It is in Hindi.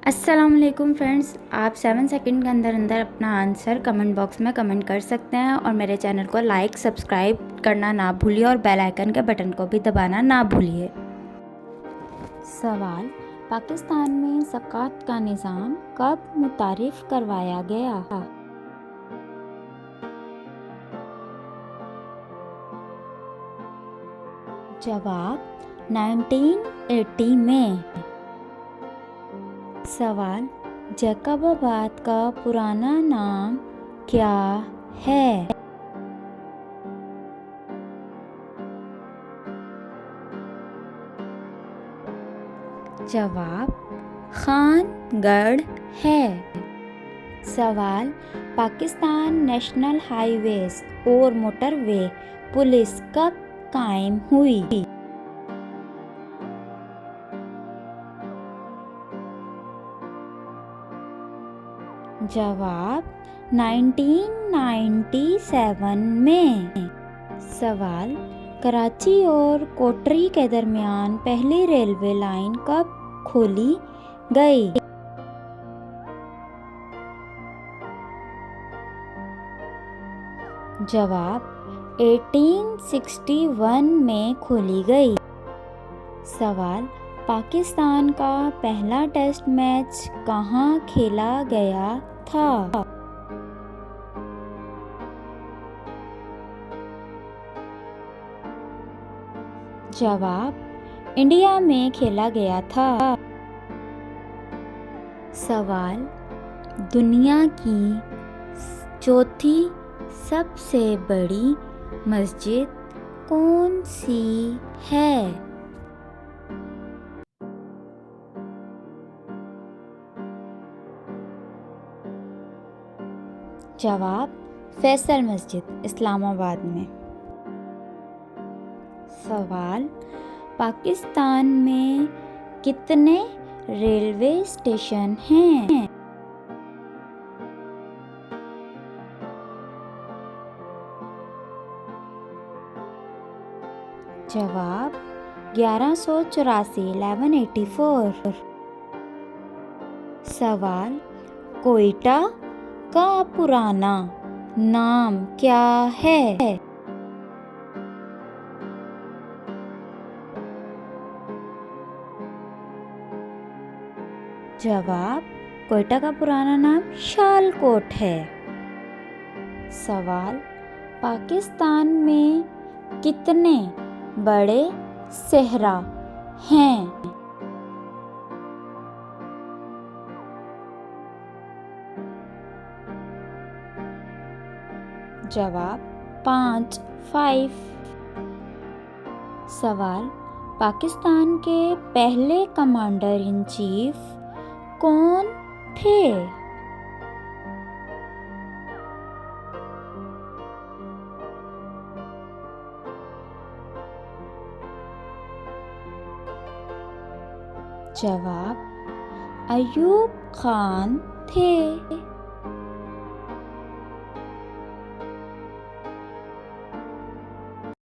अस्सलामुअलैकुम फ्रेंड्स, आप 7 सेकंड के अंदर अंदर अपना आंसर कमेंट बॉक्स में कमेंट कर सकते हैं और मेरे चैनल को लाइक सब्सक्राइब करना ना भूलिए और बेल आइकन के बटन को भी दबाना ना भूलिए। सवाल: पाकिस्तान में ज़कात का निज़ाम कब मुतारिफ़ करवाया गया? जवाब: 1980 में। सवाल: जैकबाबाद का पुराना नाम क्या है? जवाब: खानगढ़ है। सवाल: पाकिस्तान नेशनल हाईवेज और मोटरवे पुलिस कब कायम हुई? जवाब: 1997 में। सवाल: कराची और कोटरी के दरमियान पहली रेलवे लाइन कब खोली गई? जवाब: 1861 में खोली गई। सवाल: पाकिस्तान का पहला टेस्ट मैच कहाँ खेला गया था? जवाब: इंडिया में खेला गया था। सवाल: दुनिया की चौथी सबसे बड़ी मस्जिद कौन सी है? जवाब: फैसल मस्जिद, इस्लामाबाद में। सवाल: पाकिस्तान में कितने रेलवे स्टेशन हैं? जवाब: 1184, 1184। सवाल: कोयटा का पुराना नाम क्या है? जवाब: कोयटा का पुराना नाम शालकोट है। सवाल: पाकिस्तान में कितने बड़े सहरा हैं? जवाब: 5। सवाल: पाकिस्तान के पहले कमांडर इन चीफ कौन थे? जवाब: अयूब खान थे।